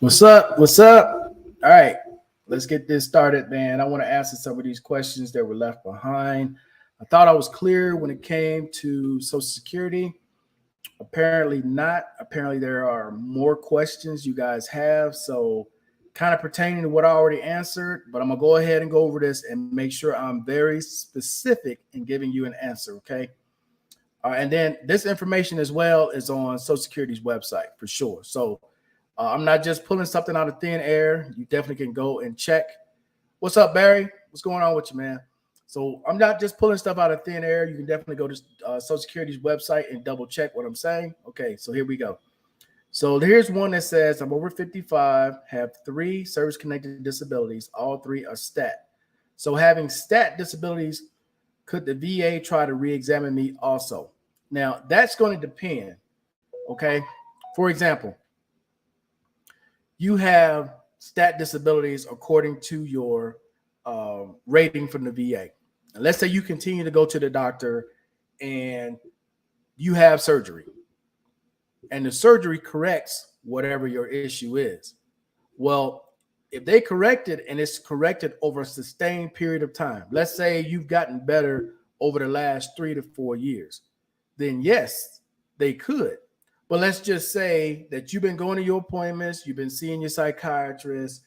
What's up? What's up? All right, let's get this started, man. I want to answer some of these questions that were left behind. I thought I was clear when it came to Social Security. Apparently not. Apparently there are more questions you guys have. So, kind of pertaining to what I already answered, but I'm gonna go ahead and go over this and make sure I'm very specific in giving you an answer. Okay. And then this information as well is on Social Security's website for sure. So I'm not just pulling something out of thin air. You definitely can go and check. What's up, Barry? What's going on with you, man? So I'm not just pulling stuff out of thin air. You can definitely go to Social Security's website and double check what I'm saying. Okay, so here we go. So here's one that says I'm over 55, have 3 service-connected disabilities. All 3 are stat. So having stat disabilities, could the VA try to re-examine me also? Now, that's going to depend, okay? For example, you have stat disabilities according to your rating from the VA. And let's say you continue to go to the doctor and you have surgery, and the surgery corrects whatever your issue is. Well, if they correct it and it's corrected over a sustained period of time, let's say you've gotten better over the last 3 to 4 years, then yes, they could. But let's just say that you've been going to your appointments, you've been seeing your psychiatrist,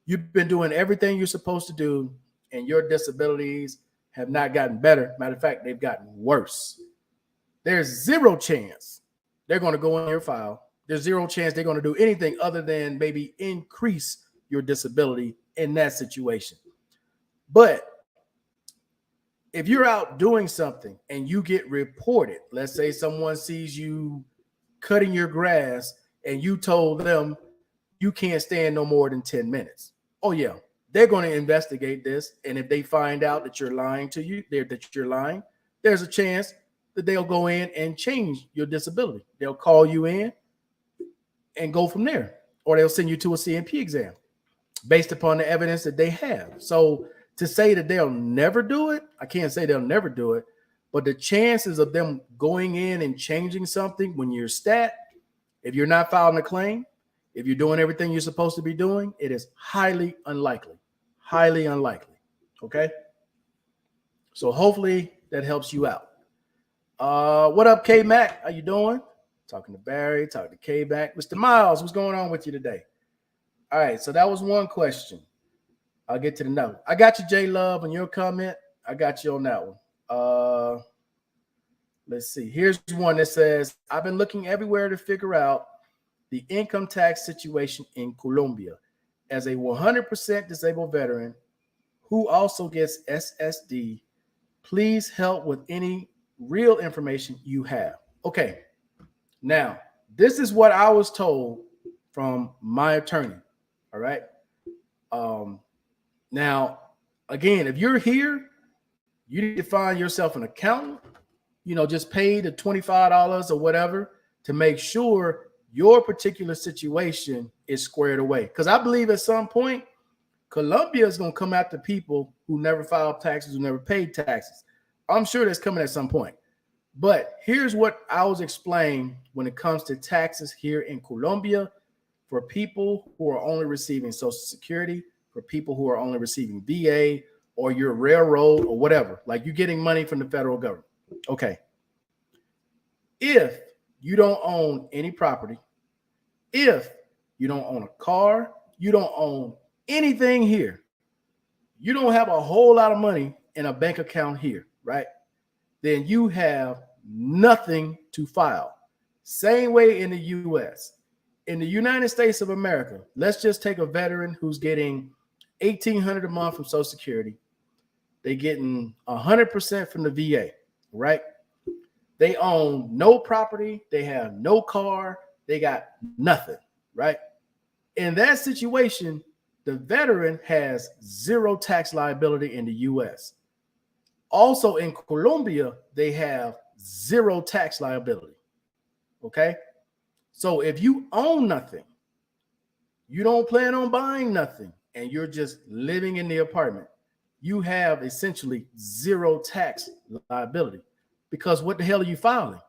you've been doing everything you're supposed to do, and your disabilities have not gotten better. Matter of fact, they've gotten worse. There's zero chance they're going to go in your file. There's zero chance they're going to do anything other than maybe increase your disability in that situation. But if you're out doing something and you get reported, let's say someone sees you cutting your grass and you told them you can't stand no more than 10 minutes. Oh yeah, they're going to investigate this. And if they find out that you're lying to you, that you're lying, there's a chance that they'll go in and change your disability. They'll call you in and go from there. Or they'll send you to a CMP exam based upon the evidence that they have. So to say that they'll never do it, I can't say they'll never do it. But the chances of them going in and changing something when you're stat, if you're not filing a claim, if you're doing everything you're supposed to be doing, it is highly unlikely. Highly unlikely. Okay? So hopefully that helps you out. What up, K-Mac? How you doing? Talking to Barry, talking to K-Mac. Mr. Miles, what's going on with you today? All right, so that was one question. I'll get to the next one. I got you, J-Love, on your comment. I got you on that one. Let's see. Here's one that says, I've been looking everywhere to figure out the income tax situation in Colombia. As a 100% disabled veteran who also gets SSD, please help with any real information you have. Okay. Now, this is what I was told from my attorney. All right. Now, again, if you're here, you need to find yourself an accountant, just pay the $25 or whatever to make sure your particular situation is squared away. Because I believe at some point, Colombia is going to come after people who never filed taxes, who never paid taxes. I'm sure that's coming at some point. But here's what I was explained when it comes to taxes here in Colombia for people who are only receiving Social Security, for people who are only receiving VA or your railroad or whatever, like you're getting money from the federal government. Okay. If you don't own any property, if you don't own a car, you don't own anything here, you don't have a whole lot of money in a bank account here, right? Then you have nothing to file. Same way in the US. In the United States of America, let's just take a veteran who's getting $1,800 a month from Social Security. They're getting 100% from the VA, right? They own no property. They have no car. They got nothing, right? In that situation, the veteran has zero tax liability in the US. Also in Colombia, they have zero tax liability, okay? So if you own nothing, you don't plan on buying nothing, and you're just living in the apartment, you have essentially zero tax liability. Because what the hell are you filing?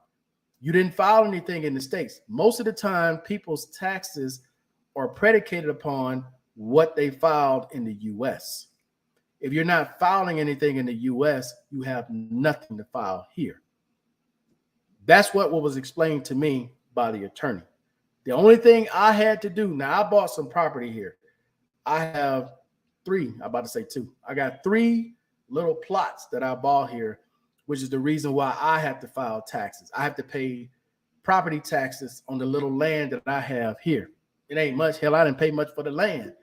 You didn't file anything in the States. Most of the time, people's taxes are predicated upon what they filed in the US. If you're not filing anything in the US, you have nothing to file here. That's what was explained to me by the attorney. The only thing I had to do, now I bought some property here. I have I'm about to say two. I got 3 little plots that I bought here, which is the reason why I have to file taxes. I have to pay property taxes on the little land that I have here. It ain't much. Hell, I didn't pay much for the land.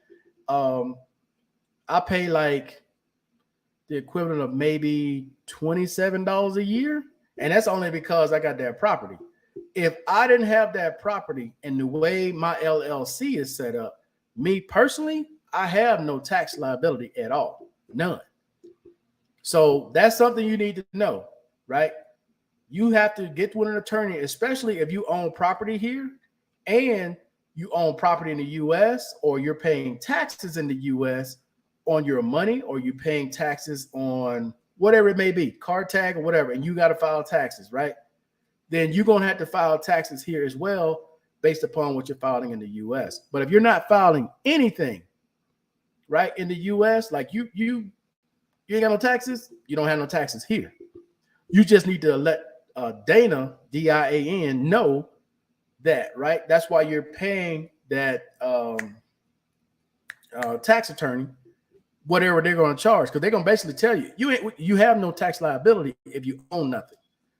I pay like the equivalent of maybe $27 a year. And that's only because I got that property. If I didn't have that property and the way my LLC is set up, me personally, I have no tax liability at all. None. So that's something you need to know, right? You have to get with an attorney, especially if you own property here and you own property in the US, or you're paying taxes in the US on your money, or you're paying taxes on whatever it may be, car tag or whatever, and you got to file taxes, right? Then you're going to have to file taxes here as well based upon what you're filing in the US. But if you're not filing anything, right, in the US, like you ain't got no taxes, you don't have no taxes here. You just need to let Dana, D-I-A-N, know that, right? That's why you're paying that tax attorney whatever they're going to charge, because they're going to basically tell you you have no tax liability if you own nothing.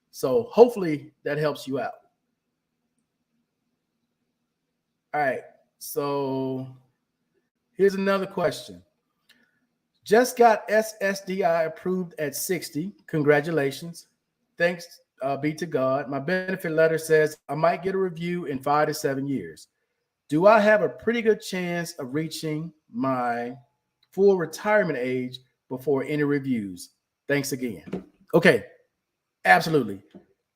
So hopefully that helps you out. All right, so here's another question. Just got SSDI approved at 60. Congratulations. Thanks be to God. My benefit letter says I might get a review in 5 to 7 years. Do I have a pretty good chance of reaching my full retirement age before any reviews? Thanks again. Okay, absolutely.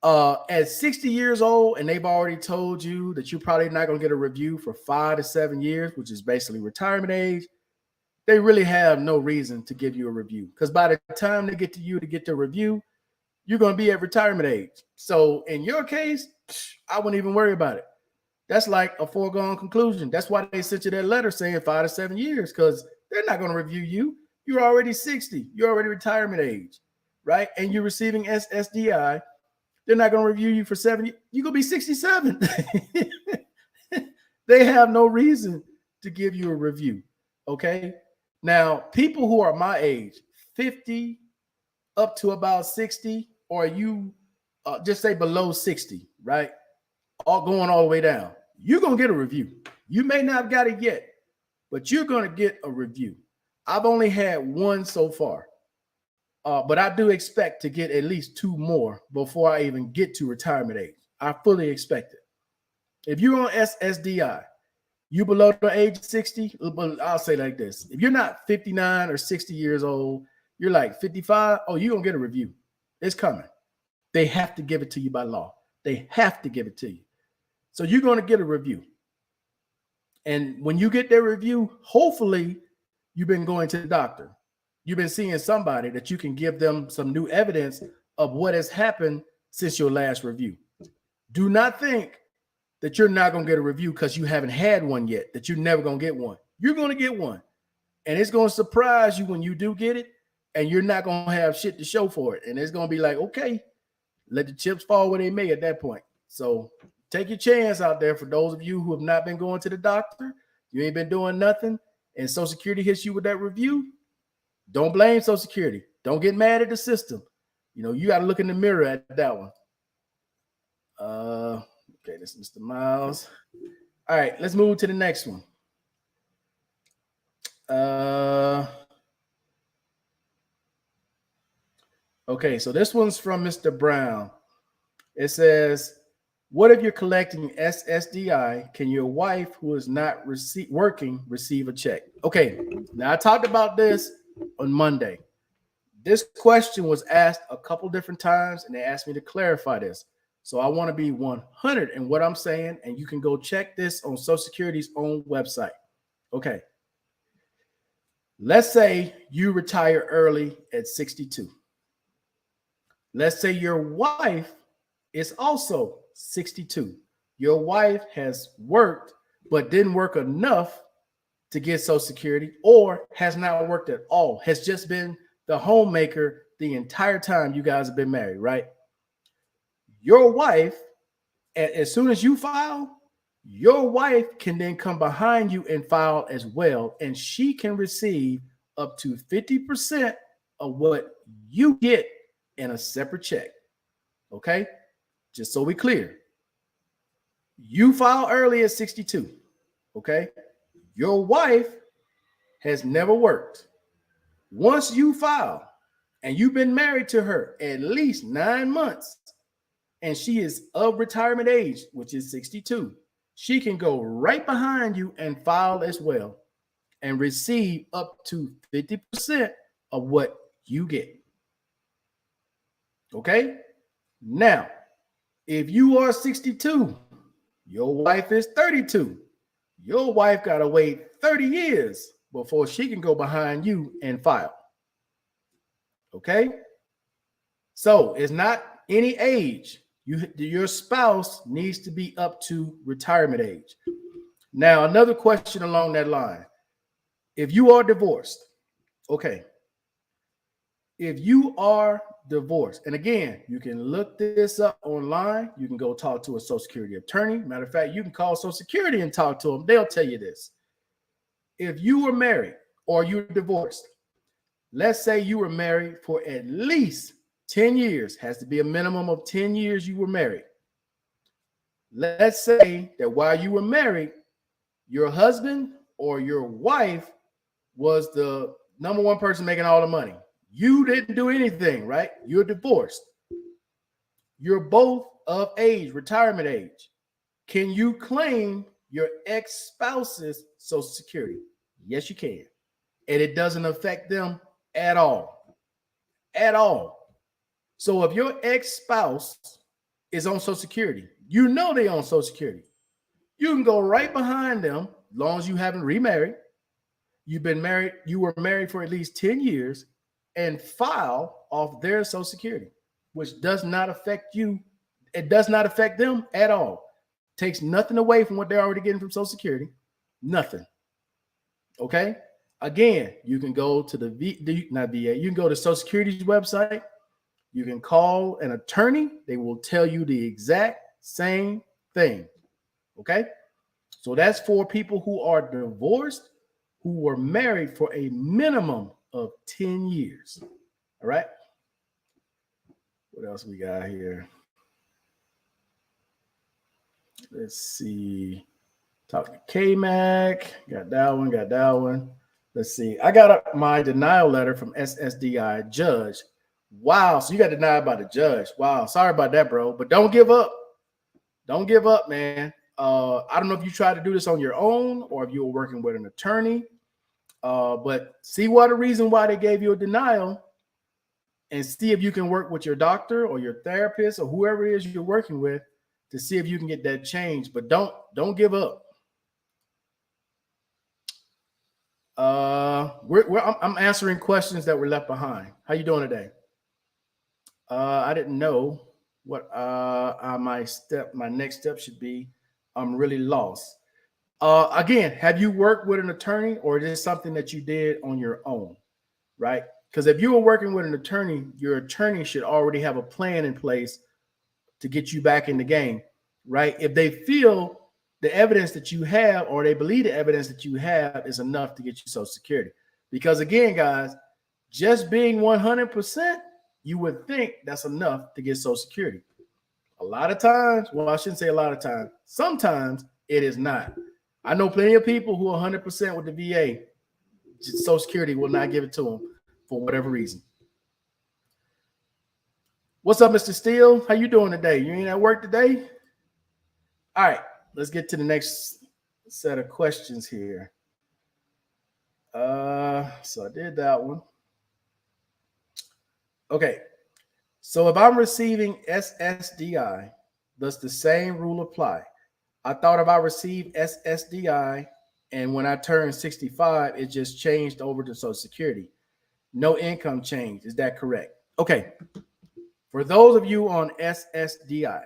At 60 years old, and they've already told you that you're probably not going to get a review for 5 to 7 years, which is basically retirement age, they really have no reason to give you a review, because by the time they get to you to get the review, you're going to be at retirement age. So in your case, I wouldn't even worry about it. That's like a foregone conclusion. That's why they sent you that letter saying 5 to 7 years, because they're not going to review you. You're already 60. You're already retirement age, right? And you're receiving SSDI. They're not going to review you for 7 years. You're going to be 67. They have no reason to give you a review, okay? Now, people who are my age, 50 up to about 60, or you just say below 60, right? All going all the way down. You're going to get a review. You may not have got it yet, but you're going to get a review. I've only had one so far, but I do expect to get at least 2 more before I even get to retirement age. I fully expect it. If you're on SSDI, you below the age of 60, I'll say like this. If you're not 59 or 60 years old, you're like 55, oh, you're going to get a review. It's coming. They have to give it to you by law. They have to give it to you. So you're going to get a review. And when you get their review, hopefully you've been going to the doctor. You've been seeing somebody that you can give them some new evidence of what has happened since your last review. Do not think that you're not going to get a review because you haven't had one yet, that you're never going to get one. You're going to get one. And it's going to surprise you when you do get it, and you're not going to have shit to show for it. And it's going to be like, okay, let the chips fall where they may at that point. So take your chance out there for those of you who have not been going to the doctor. You ain't been doing nothing, and Social Security hits you with that review. Don't blame Social Security. Don't get mad at the system. You know, you got to look in the mirror at that one. Okay, this is Mr. Miles. All right, let's move to the next one. Okay, so this one's from Mr. Brown. It says, what if you're collecting SSDI? Can your wife, who is not working, receive a check? Okay, now I talked about this on Monday. This question was asked a couple different times, and they asked me to clarify this. So I want to be 100 in what I'm saying, and you can go check this on Social Security's own website. Okay. Let's say you retire early at 62. Let's say your wife is also 62. Your wife has worked but didn't work enough to get Social Security, or has not worked at all, has just been the homemaker the entire time you guys have been married, right? Your wife, as soon as you file, your wife can then come behind you and file as well, and she can receive up to 50% of what you get in a separate check. Okay? Just so we clear. You file early at 62. Okay? Your wife has never worked. Once you file and you've been married to her at least 9 months, and she is of retirement age, which is 62, she can go right behind you and file as well and receive up to 50% of what you get. Okay? Now, if you are 62, your wife is 32, your wife got to wait 30 years before she can go behind you and file. Okay? So it's not any age. Your spouse needs to be up to retirement age. Now, another question along that line. If you are divorced, okay. If you are divorced, and again, you can look this up online. You can go talk to a Social Security attorney. Matter of fact, you can call Social Security and talk to them. They'll tell you this. If you were married or you're divorced, let's say you were married for at least 10 years, has to be a minimum of 10 years you were married. Let's say that while you were married, your husband or your wife was the number one person making all the money. You didn't do anything, right? You're divorced. You're both of age, retirement age. Can you claim your ex-spouse's Social Security? Yes, you can. And it doesn't affect them at all. At all. So if your ex-spouse is on Social Security, you know they're on Social Security. You can go right behind them, as long as you haven't remarried. You've been married, you were married for at least 10 years, and file off their Social Security, which does not affect you. It does not affect them at all. Takes nothing away from what they're already getting from Social Security. Nothing. Okay? Again, you can go to you can go to Social Security's website. You can call an attorney. They will tell you the exact same thing. Okay? So that's for people who are divorced, who were married for a minimum of 10 years. All right? What else we got here? Let's see. Talk to K-Mac. Got that one. Let's see. I got my denial letter from SSDI judge. Wow. So you got denied by the judge. Wow. Sorry about that, bro. But don't give up. Don't give up, man. I don't know if you tried to do this on your own or if you were working with an attorney. But see what the reason why they gave you a denial, and see if you can work with your doctor or your therapist or whoever it is you're working with to see if you can get that changed. But don't give up. I'm answering questions that were left behind. How you doing today? I didn't know what my next step should be. I'm really lost. Again, have you worked with an attorney, or is this something that you did on your own? Right? Because if you were working with an attorney, your attorney should already have a plan in place to get you back in the game, right? If they feel the evidence that you have, or they believe the evidence that you have is enough to get you Social Security. Because again, guys, just being 100%, you would think that's enough to get Social Security. A lot of times, well, I shouldn't say a lot of times, sometimes it is not. I know plenty of people who are 100% with the VA. Social Security will not give it to them for whatever reason. What's up, Mr. Steele? How you doing today? You ain't at work today? All right, let's get to the next set of questions here. So I did that one. Okay, so if I'm receiving SSDI, does the same rule apply? I thought if I received SSDI and when I turned 65, it just changed over to Social Security. No income change. Is that correct? Okay. For those of you on SSDI,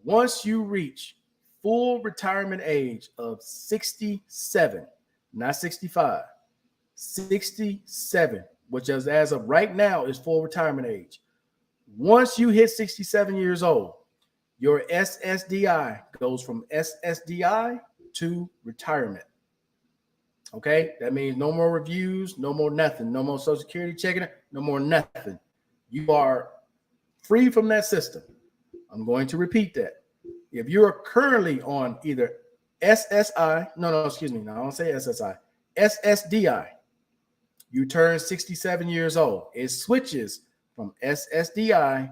once you reach full retirement age of 67, not 65, 67, which is as of right now is full retirement age. Once you hit 67 years old, your SSDI goes from SSDI to retirement. Okay, that means no more reviews, no more nothing, no more Social Security checking it, no more nothing. You are free from that system. I'm going to repeat that. If you're currently on either SSI, excuse me, no, I don't say SSI, SSDI, you turn 67 years old. It switches from SSDI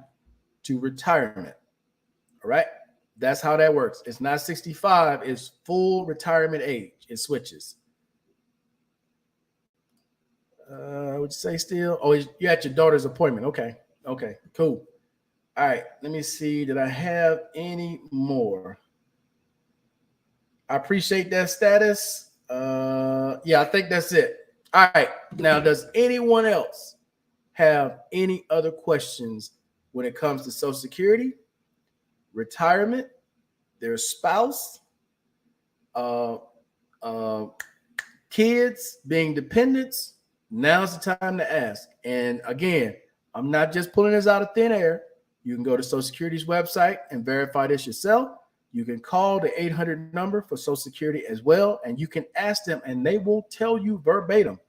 to retirement. All right, that's how that works. It's not 65, it's full retirement age. It switches. Would you say still? Oh, you're at your daughter's appointment. Okay, cool. All right, let me see. Did I have any more? I appreciate that status. Yeah, I think that's it. All right, now does anyone else have any other questions when it comes to Social Security, retirement, their spouse, kids being dependents? Now's the time to ask. And again, I'm not just pulling this out of thin air. You can go to Social Security's website and verify this yourself. You can call the 800 number for Social Security as well, and you can ask them, and they will tell you verbatim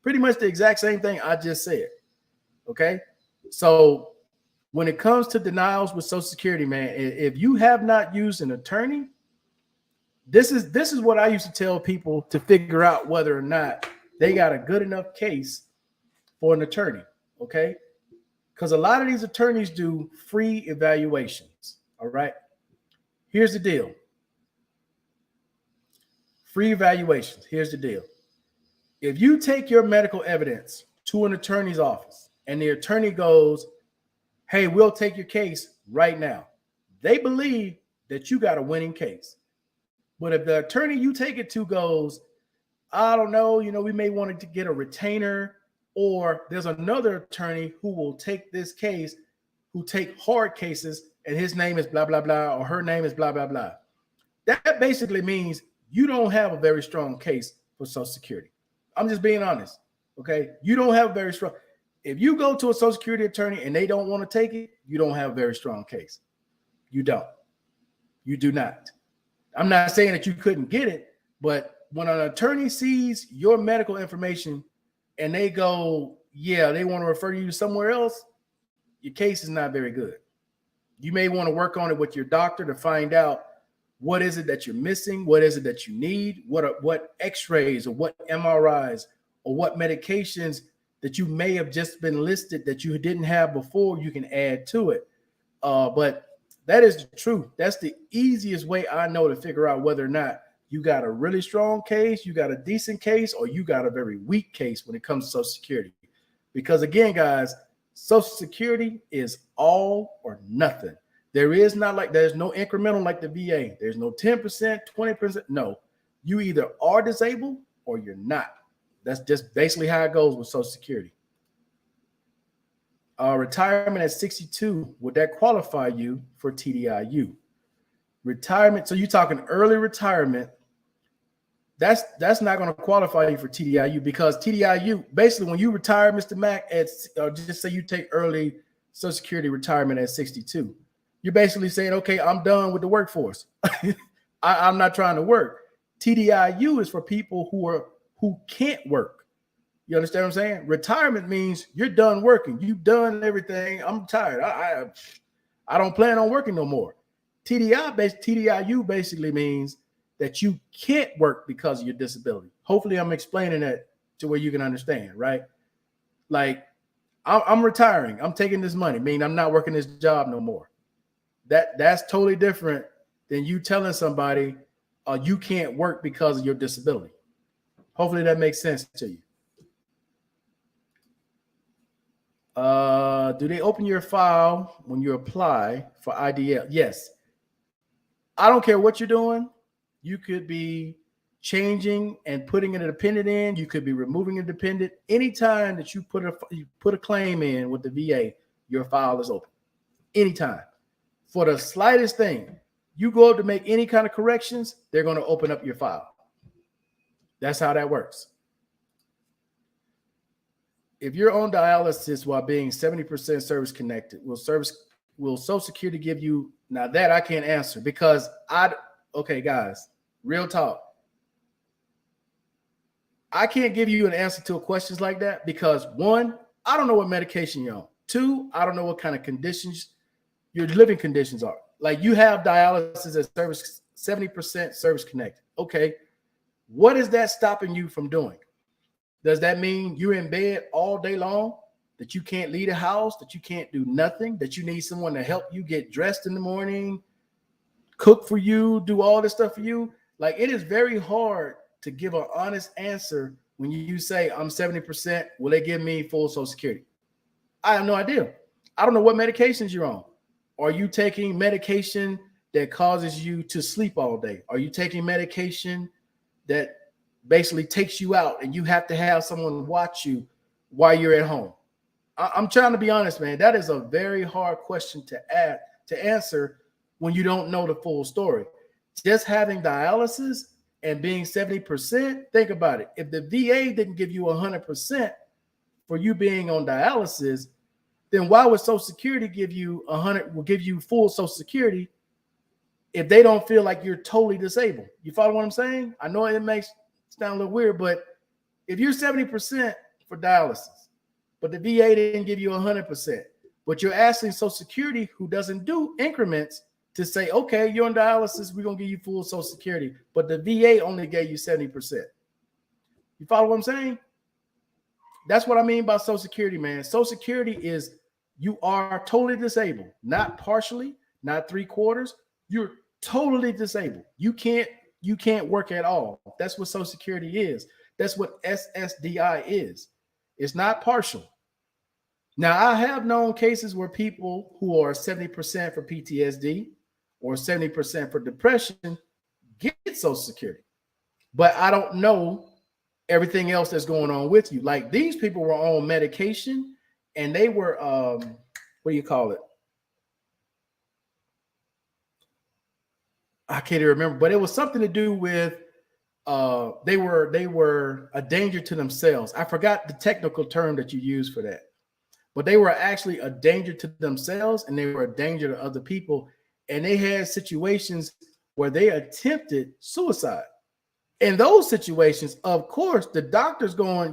pretty much the exact same thing I just said. Okay? So when it comes to denials with Social Security, man, if you have not used an attorney, this is what I used to tell people to figure out whether or not they got a good enough case for an attorney, okay? Because a lot of these attorneys do free evaluations, all right? Here's the deal. Free evaluations, here's the deal. If you take your medical evidence to an attorney's office and the attorney goes, hey, we'll take your case right now, they believe that you got a winning case. But if the attorney you take it to goes, I don't know, we may want to get a retainer, or there's another attorney who will take this case, who take hard cases, and his name is blah, blah, blah, or her name is blah, blah, blah. That basically means you don't have a very strong case for Social Security. I'm just being honest, okay? You don't have a very strong. If you go to a Social Security attorney and they don't want to take it, you don't have a very strong case. You don't. You do not. I'm not saying that you couldn't get it, but when an attorney sees your medical information and they go, yeah, they want to refer you to somewhere else, your case is not very good. You may want to work on it with your doctor to find out what is it that you're missing, what is it that you need, what x-rays or what MRIs or what medications that you may have just been listed that you didn't have before, you can add to it. But that is the truth. That's the easiest way I know to figure out whether or not you got a really strong case, you got a decent case, or you got a very weak case when it comes to Social Security. Because again, guys, Social Security is all or nothing. There's no incremental like the VA. There's no 10%, 20%. No, you either are disabled or you're not. That's just basically how it goes with Social Security. Retirement at 62, would that qualify you for TDIU? Retirement, so you're talking early retirement. That's not going to qualify you for TDIU, because TDIU, basically when you retire, Mr. Mack, just say you take early Social Security retirement at 62, you're basically saying, okay, I'm done with the workforce. I'm not trying to work. TDIU is for people who can't work. You understand what I'm saying? Retirement means you're done working. You've done everything. I'm tired. I don't plan on working no more. TDIU basically means that you can't work because of your disability. Hopefully I'm explaining that to where you can understand, right? Like I'm retiring. I'm taking this money, meaning I'm not working this job no more. That's totally different than you telling somebody you can't work because of your disability. Hopefully that makes sense to you. Do they open your file when you apply for IDL? Yes. I don't care what you're doing. You could be changing and putting an dependent in. You could be removing a dependent. Anytime that you put a claim in with the VA, your file is open. Anytime. For the slightest thing. You go up to make any kind of corrections, they're going to open up your file. That's how that works. If you're on dialysis while being 70% service connected, will Social Security give you? Now that I can't answer because okay, guys, real talk. I can't give you an answer to questions like that because one, I don't know what medication you're on. Two, I don't know what kind of conditions your living conditions are. Like you have dialysis at 70% service connected. Okay, what is that stopping you from doing? Does that mean you're in bed all day long, that you can't leave the house, that you can't do nothing, that you need someone to help you get dressed in the morning, cook for you, do all this stuff for you? Like it is very hard to give an honest answer when you say I'm 70%, will they give me full Social Security? I have no idea. I don't know what medications you're on. Are you taking medication that causes you to sleep all day? Are you taking medication that basically takes you out and you have to have someone watch you while you're at home? I'm trying to be honest, man. That is a very hard question to answer when you don't know the full story. Just having dialysis and being 70%, think about it. If the VA didn't give you 100% for you being on dialysis, then why would Social Security give you 100? Will give you full Social Security if they don't feel like you're totally disabled? You follow what I'm saying? I know it makes sound a little weird, but if you're 70% for dialysis, but the VA didn't give you 100%, but you're asking Social Security, who doesn't do increments, to say, okay, you're on dialysis, we're gonna give you full Social Security, but the VA only gave you 70%. You follow what I'm saying? That's what I mean by Social Security, man. Social Security is you are totally disabled, not partially, not 3/4. You're totally disabled. You can't work at all. That's what Social Security is. That's what SSDI is. It's not partial. Now, I have known cases where people who are 70% for PTSD or 70% for depression get Social Security, but I don't know everything else that's going on with you. Like these people were on medication and they were, what do you call it? I can't even remember, but it was something to do with they were a danger to themselves. I forgot the technical term that you use for that, but they were actually a danger to themselves and they were a danger to other people. And they had situations where they attempted suicide. In those situations, of course, the doctor's going,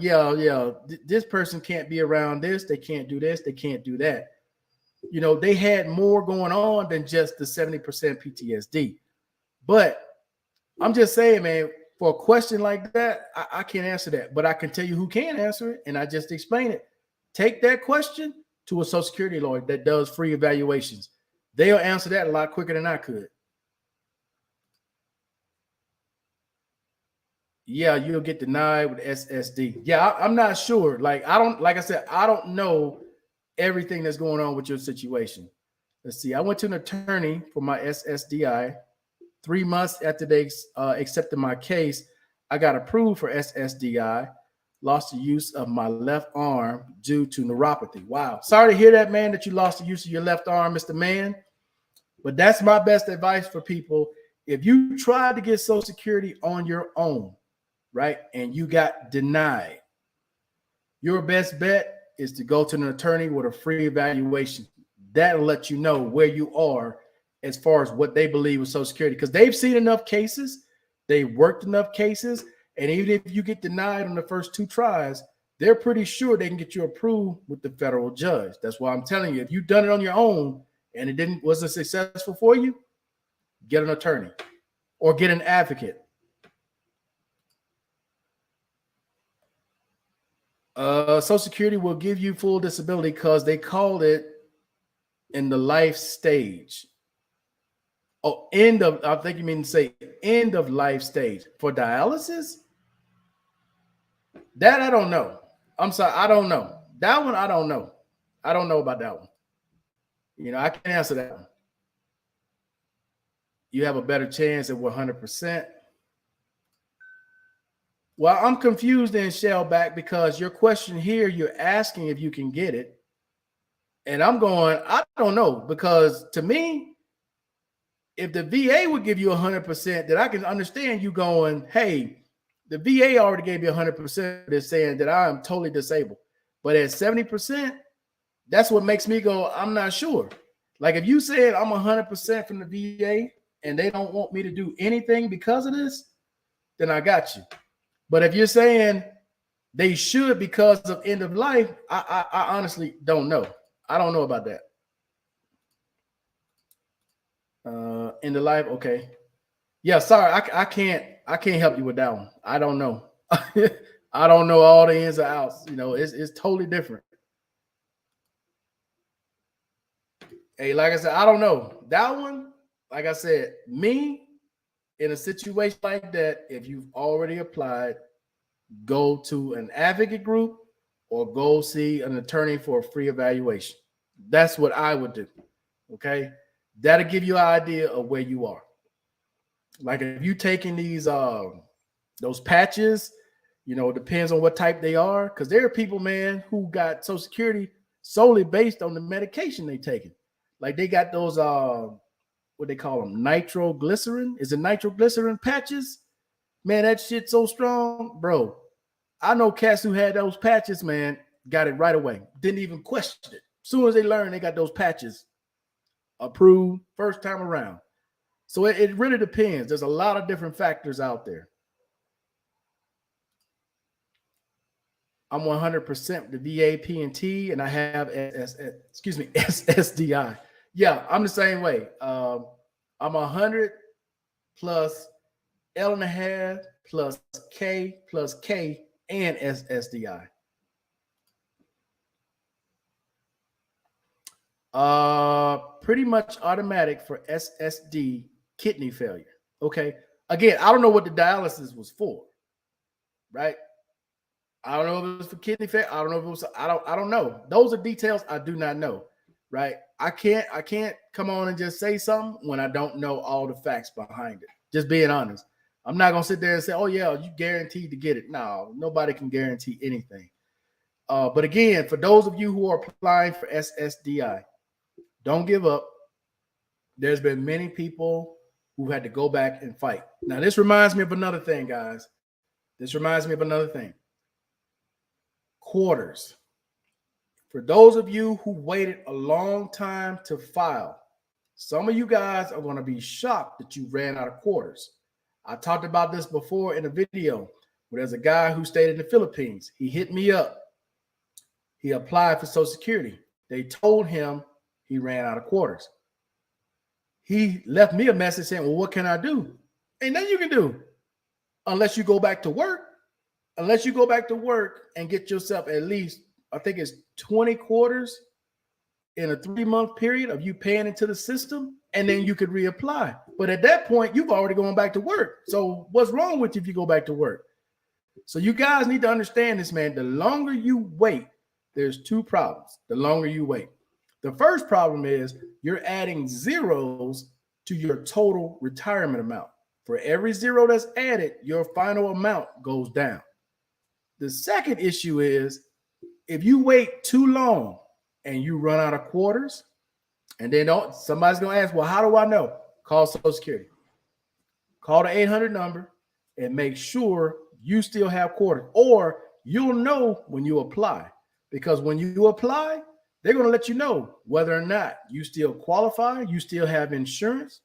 this person can't be around this. They can't do this. They can't do that. You know, they had more going on than just the 70% PTSD. But I'm just saying, man, for a question like that, I can't answer that. But I can tell you who can answer it, and I just explained it. Take that question to a Social Security lawyer that does free evaluations. They'll answer that a lot quicker than I could. Yeah, you'll get denied with SSD. Yeah, I'm not sure. Like I said, I don't know everything that's going on with your situation. Let's see. I went to an attorney for my SSDI. 3 months after they accepted my case, I got approved for SSDI. Lost the use of my left arm due to neuropathy. Wow. Sorry to hear that, man, that you lost the use of your left arm, Mr. Man. But that's my best advice for people. If you try to get Social Security on your own, right, and you got denied, your best bet is to go to an attorney with a free evaluation. That'll let you know where you are as far as what they believe with Social Security, because they've seen enough cases, they've worked enough cases, and even if you get denied on the first 2 tries, they're pretty sure they can get you approved with the federal judge. That's why I'm telling you, if you've done it on your own and it wasn't successful for you, get an attorney or get an advocate. Social Security will give you full disability because they called it in the life stage. Oh, I think you mean to say end of life stage for dialysis? That I don't know. I'm sorry, I don't know. That one, I don't know. I don't know about that one. You know, I can't answer that one. You have a better chance at 100%. Well, I'm confused then, Shellback, because your question here, you're asking if you can get it. And I'm going, I don't know, because to me, if the VA would give you 100%, then I can understand you going, hey, the VA already gave you 100%. They're saying that I am totally disabled. But at 70%, that's what makes me go, I'm not sure. Like if you said I'm 100% from the VA and they don't want me to do anything because of this, then I got you. But if you're saying they should because of end of life, I honestly don't know. I don't know about that. End of life, okay. Yeah, sorry, I can't help you with that one. I don't know. I don't know all the ins and outs. You know, it's totally different. Hey, like I said, I don't know. That one, like I said, me in a situation like that, if you've already applied, go to an advocate group or go see an attorney for a free evaluation. That's what I would do. Okay. That'll give you an idea of where you are. Like if you taking these those patches, you know, it depends on what type they are. Because there are people, man, who got Social Security solely based on the medication they taking. Like they got those what they call them, nitroglycerin. Is it nitroglycerin patches? Man, that shit's so strong, bro. I know cats who had those patches, man, got it right away. Didn't even question it. As soon as they learned they got those patches approved first time around. So it really depends. There's a lot of different factors out there. I'm 100% the VA P&T, and I have SSDI. Yeah, I'm the same way. I'm 100 plus L and a half plus K and SSDI. Pretty much automatic for SSD kidney failure. Okay. Again, I don't know what the dialysis was for, right? I don't know if it was for kidney failure. I don't know if it was. I don't know. Those are details I do not know, right? I can't come on and just say something when I don't know all the facts behind it. Just being honest. I'm not gonna sit there and say, "Oh yeah, you guaranteed to get it." No, nobody can guarantee anything. But again, for those of you who are applying for SSDI, don't give up. There's been many people who had to go back and fight. Now, this reminds me of another thing, guys. This reminds me of another thing. Quarters. For those of you who waited a long time to file, some of you guys are going to be shocked that you ran out of quarters. I talked about this before in a video where there's a guy who stayed in the Philippines. He hit me up. He applied for Social Security. They told him he ran out of quarters. He left me a message saying, well, what can I do? Ain't nothing you can do unless you go back to work. Unless you go back to work and get yourself at least, I think it's 20 quarters in a 3-month period of you paying into the system, and then you could reapply. But at that point, you've already gone back to work. So what's wrong with you if you go back to work? So you guys need to understand this, man. The longer you wait, there's 2 problems. The longer you wait. The first problem is you're adding zeros to your total retirement amount. For every zero that's added, your final amount goes down. The second issue is if you wait too long and you run out of quarters, and then somebody's going to ask, well, how do I know? Call Social Security. Call the 800 number and make sure you still have quarters, or you'll know when you apply. Because when you apply, they're going to let you know whether or not you still qualify, you still have insurance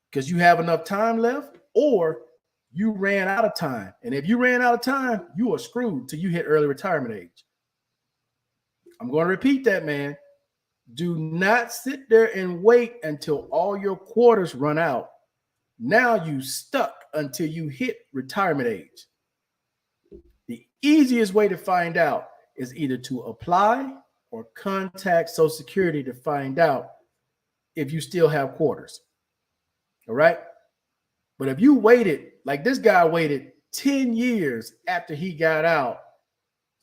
because you have enough time left, or you ran out of time. And if you ran out of time, you are screwed till you hit early retirement age. I'm going to repeat that, man. Do not sit there and wait until all your quarters run out. Now you stuck until you hit retirement age. The easiest way to find out is either to apply or contact Social Security to find out if you still have quarters. All right. But if you waited, like this guy waited 10 years after he got out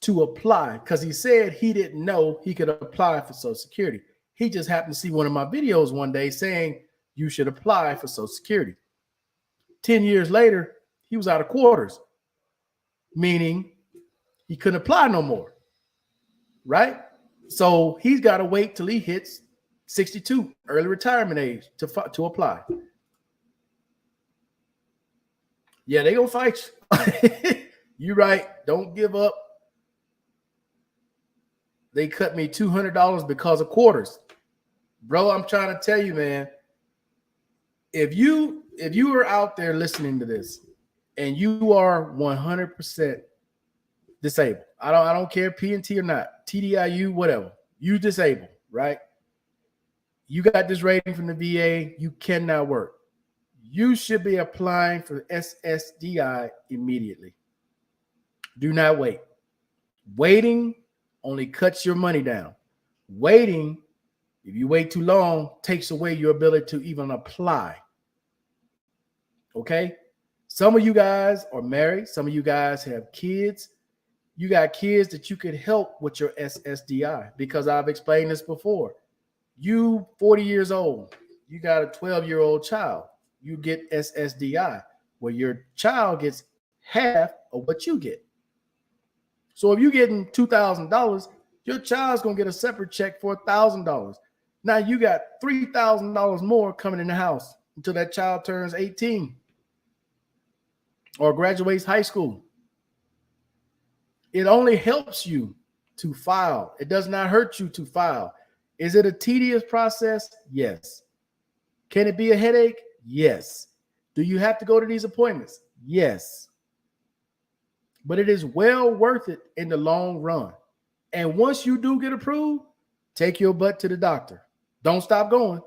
to apply, because he said he didn't know he could apply for Social Security. He just happened to see one of my videos one day saying you should apply for Social Security. 10 years later, he was out of quarters, meaning he couldn't apply no more. Right? So he's got to wait till he hits 62, early retirement age to apply. Yeah, they gonna fight you. You right. Don't give up. They cut me $200 because of quarters. Bro, I'm trying to tell you, man. If you are out there listening to this and you are 100% disabled, I don't care P&T or not, TDIU, whatever, you disabled, right? You got this rating from the VA, you cannot work. You should be applying for SSDI immediately. Do not wait. Waiting only cuts your money down. Waiting, if you wait too long, takes away your ability to even apply. Okay? Some of you guys are married. Some of you guys have kids. You got kids that you could help with your SSDI because I've explained this before. You 40 years old, you got a 12-year-old child. You get SSDI where your child gets half of what you get. So if you're getting $2,000, your child's going to get a separate check for $1,000. Now you got $3,000 more coming in the house until that child turns 18 or graduates high school. It only helps you to file. It does not hurt you to file. Is it a tedious process? Yes. Can it be a headache? Yes. Do you have to go to these appointments? Yes. But it is well worth it in the long run. And once you do get approved, take your butt to the doctor. Don't stop going.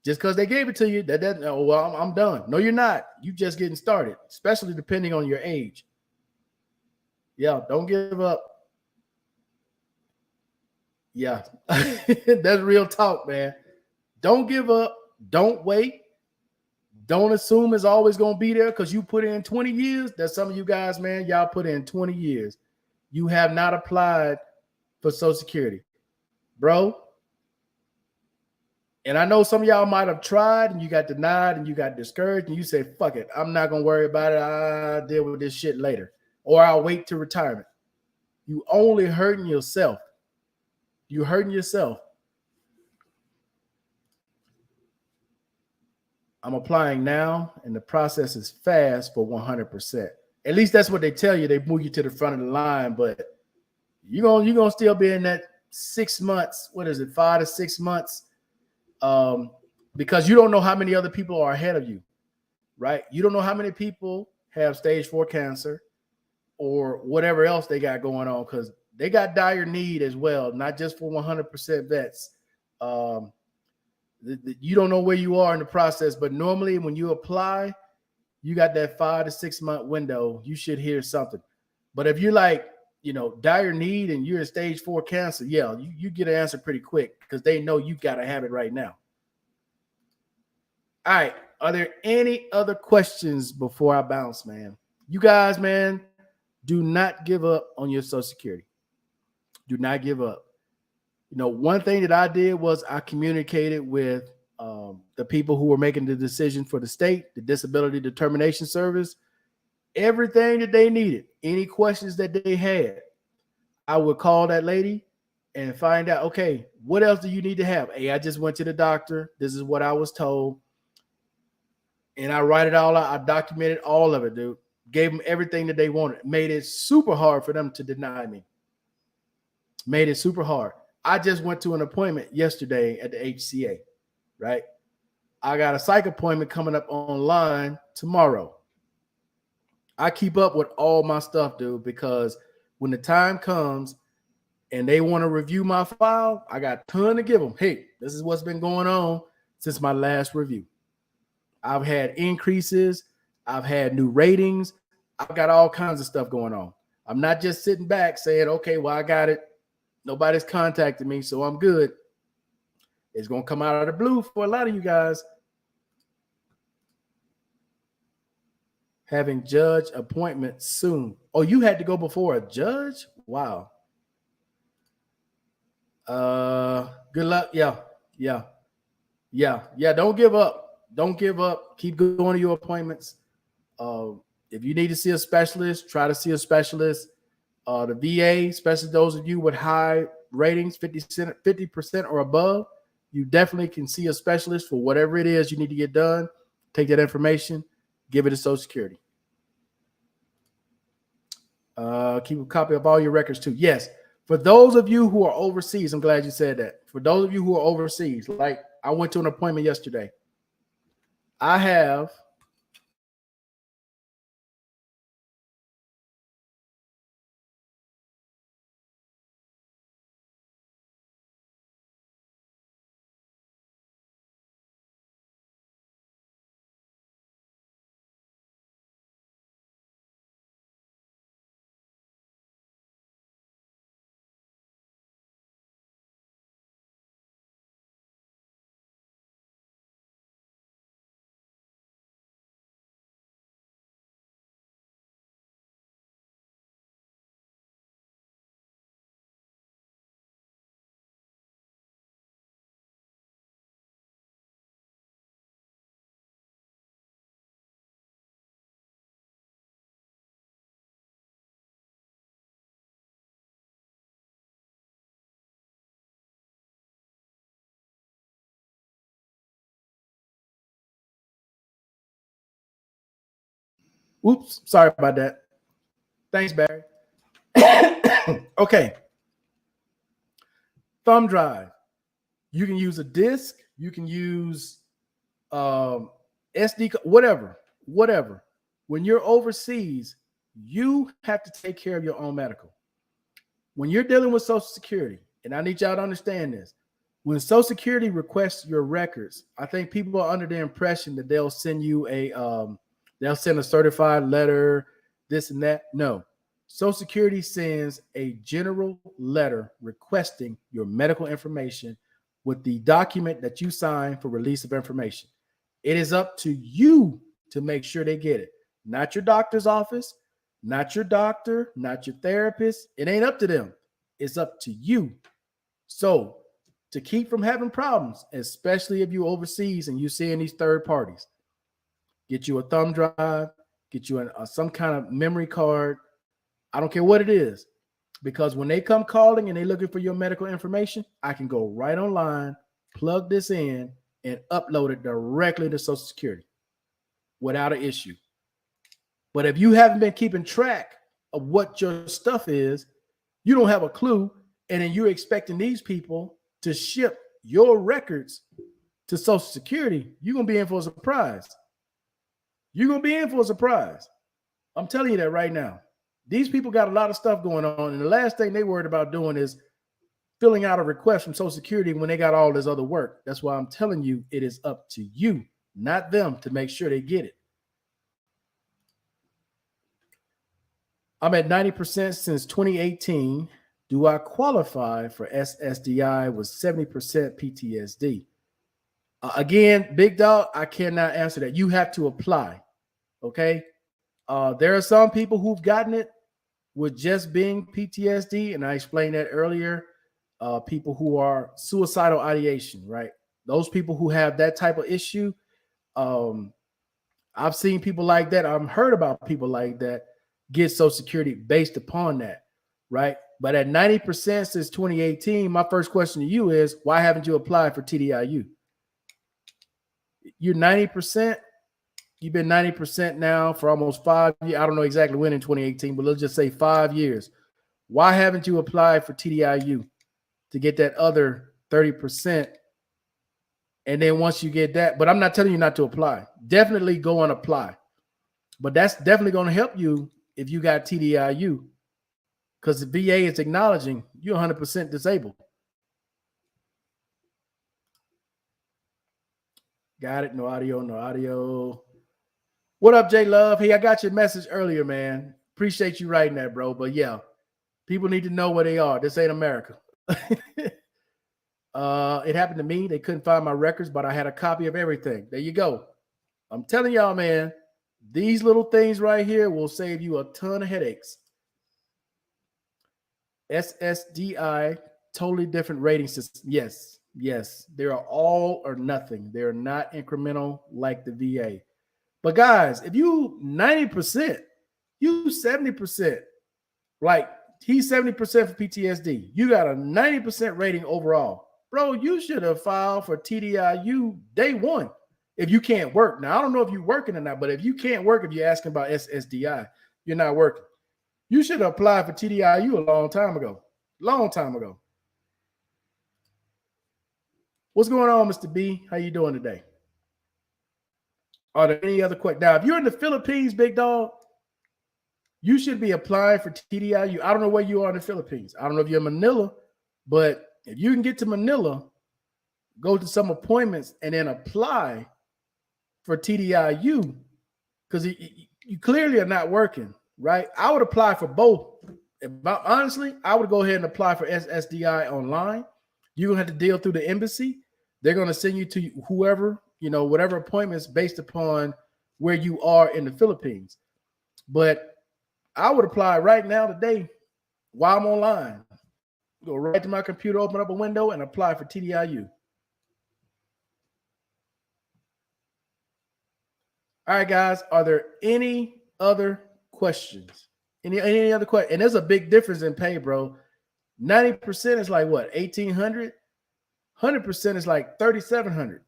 Just because they gave it to you, that doesn't, oh, well, I'm done. No, you're not. You're just getting started, especially depending on your age. Yeah, don't give up. Yeah, that's real talk, man. Don't give up. Don't wait. Don't assume it's always going to be there because you put in 20 years. That's some of you guys, man. Y'all put in 20 years. You have not applied for Social Security, bro. And I know some of y'all might have tried and you got denied and you got discouraged and you say, fuck it, I'm not going to worry about it. I'll deal with this shit later. Or I'll wait to retirement. You only hurting yourself. You hurting yourself. I'm applying now, and the process is fast for 100%. At least that's what they tell you. They move you to the front of the line, but you're gonna still be in that 6 months. What is it, 5 to 6 months? Because you don't know how many other people are ahead of you, right? You don't know how many people have stage 4 cancer or whatever else they got going on, because they got dire need as well, not just for 100% vets. You don't know where you are in the process, but normally when you apply, you got that 5 to 6 month window. You should hear something. But if you're like, dire need and you're in stage 4 cancer, yeah, you get an answer pretty quick because they know you got to have it right now. All right. Are there any other questions before I bounce, man? You guys, man, do not give up on your Social Security. Do not give up. One thing that I did was I communicated with the people who were making the decision for the state, the Disability Determination Service, everything that they needed, any questions that they had. I would call that lady and find out, okay, what else do you need to have? Hey, I just went to the doctor. This is what I was told. And I write it all out. I documented all of it, dude. Gave them everything that they wanted. Made it super hard for them to deny me. Made it super hard. I just went to an appointment yesterday at the HCA, right? I got a psych appointment coming up online tomorrow. I keep up with all my stuff, dude, because when the time comes and they want to review my file, I got a ton to give them. Hey, this is what's been going on since my last review. I've had increases. I've had new ratings. I've got all kinds of stuff going on. I'm not just sitting back saying, okay, well, I got it. Nobody's contacted me, so I'm good. It's going to come out of the blue for a lot of you guys. Having judge appointment soon. Oh, you had to go before a judge? Wow. Good luck. Yeah. Don't give up. Don't give up. Keep going to your appointments. If you need to see a specialist, try to see a specialist. The VA, especially those of you with high ratings, 50% or above, you definitely can see a specialist for whatever it is you need to get done. Take that information, give it to Social Security. Keep a copy of all your records too. Yes. For those of you who are overseas, I'm glad you said that. For those of you who are overseas, like I went to an appointment yesterday. I have oops, sorry about that. Thanks, Barry. Okay. Thumb drive. You can use a disk, you can use SD, whatever. When you're overseas, you have to take care of your own medical. When you're dealing with Social Security, and I need y'all to understand this, when Social Security requests your records, I think people are under the impression that they'll send you they'll send a certified letter, this and that. No, Social Security sends a general letter requesting your medical information with the document that you sign for release of information. It is up to you to make sure they get it, not your doctor's office, not your doctor, not your therapist. It ain't up to them. It's up to you. So to keep from having problems, especially if you're overseas and you're seeing these third parties, get you a thumb drive, get you some kind of memory card. I don't care what it is, because when they come calling and they're looking for your medical information, I can go right online, plug this in, and upload it directly to Social Security without an issue. But if you haven't been keeping track of what your stuff is, you don't have a clue, and then you're expecting these people to ship your records to Social Security, you're going to be in for a surprise. You're going to be in for a surprise. I'm telling you that right now. These people got a lot of stuff going on, and the last thing they worried about doing is filling out a request from Social Security when they got all this other work. That's why I'm telling you it is up to you, not them, to make sure they get it. I'm at 90% since 2018. Do I qualify for SSDI with 70% PTSD? Again, big dog, I cannot answer that. You have to apply. Okay. There are some people who've gotten it with just being PTSD, and I explained that earlier. People who are suicidal ideation, right? Those people who have that type of issue. I've seen people like that. I've heard about people like that get Social Security based upon that, right? But at 90% since 2018, my first question to you is, why haven't you applied for TDIU? You're 90%. You've been 90% now for almost 5 years. I don't know exactly when in 2018, but let's just say 5 years. Why haven't you applied for TDIU to get that other 30%? And then once you get that, but I'm not telling you not to apply. Definitely go and apply. But that's definitely going to help you if you got TDIU, because the VA is acknowledging you're 100% disabled. Got it. No audio, no audio. What up, J Love? Hey, I got your message earlier, man. Appreciate you writing that, bro. But yeah, people need to know where they are. This ain't America. It happened to me. They couldn't find my records, but I had a copy of everything. There you go. I'm telling y'all, man, these little things right here will save you a ton of headaches. SSDI, totally different rating system. Yes. They are all or nothing. They're not incremental like the VA. But guys, if you 90%, you 70%, like he's 70% for PTSD. You got a 90% rating overall. bro, you should have filed for TDIU day one if you can't work. Now, I don't know if you're working or not, but if you can't work, if you're asking about SSDI, you're not working. You should have applied for TDIU a long time ago. Long time ago. What's going on, Mr. B? How you doing today? Are there any other questions? Now, if you're in the Philippines, big dog, you should be applying for TDIU. I don't know where you are in the Philippines. I don't know if you're in Manila, but if you can get to Manila, go to some appointments and then apply for TDIU, because you clearly are not working, right? I would apply for both. Honestly, I would go ahead and apply for SSDI online. You're going to have to deal through the embassy. They're going to send you to whoever, whatever appointments based upon where you are in the Philippines. But I would apply right now today while I'm online. Go right to my computer, open up a window, and apply for TDIU. All right, guys, are there any other questions? Any other question? And there's a big difference in pay, bro. 90% is like what, 1,800? 100% is like 3,700.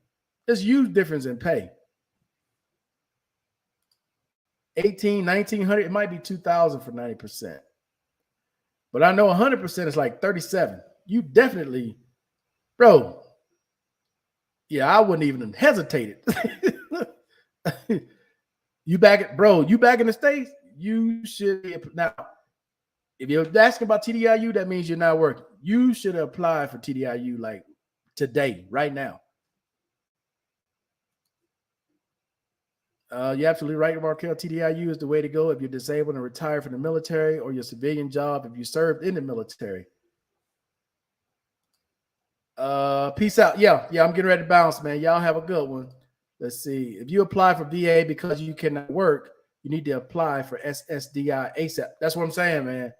There's a huge difference in pay. 1,800, 1,900, it might be 2,000 for 90%. But I know 100% is like 37. You definitely, bro. Yeah, I wouldn't even hesitate it. You back in the States, you should. Now, if you're asking about TDIU, that means you're not working. You should apply for TDIU like today, right now. You're absolutely right, Markel. TDIU is the way to go if you're disabled and retired from the military or your civilian job if you served in the military. Peace out. Yeah, I'm getting ready to bounce, man. Y'all have a good one. Let's see. If you apply for VA because you cannot work, you need to apply for SSDI ASAP. That's what I'm saying, man.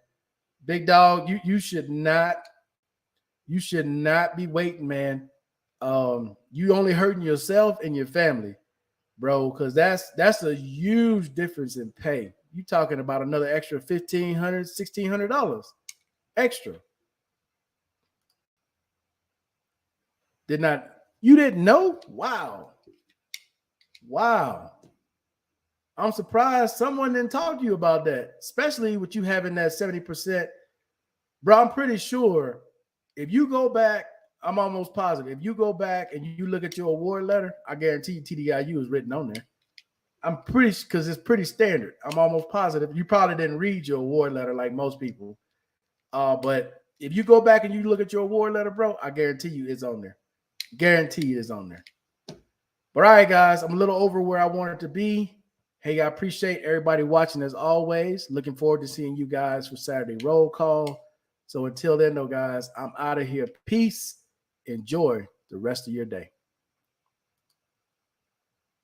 Big dog, you should not be waiting, man. You only hurting yourself and your family, bro, because that's a huge difference in pay. You talking about another extra $1,500, $1,600 extra. You didn't know? Wow. I'm surprised someone didn't talk to you about that, especially with you having that 70%. Bro, I'm pretty sure if you go back, I'm almost positive. If you go back and you look at your award letter, I guarantee you TDIU is written on there. I'm pretty, because it's pretty standard. I'm almost positive. You probably didn't read your award letter like most people. But if you go back and you look at your award letter, bro, I guarantee you it's on there. Guarantee it's on there. But all right, guys, I'm a little over where I wanted to be. Hey, I appreciate everybody watching as always. Looking forward to seeing you guys for Saturday roll call. So until then, though, guys, I'm out of here. Peace. Enjoy the rest of your day.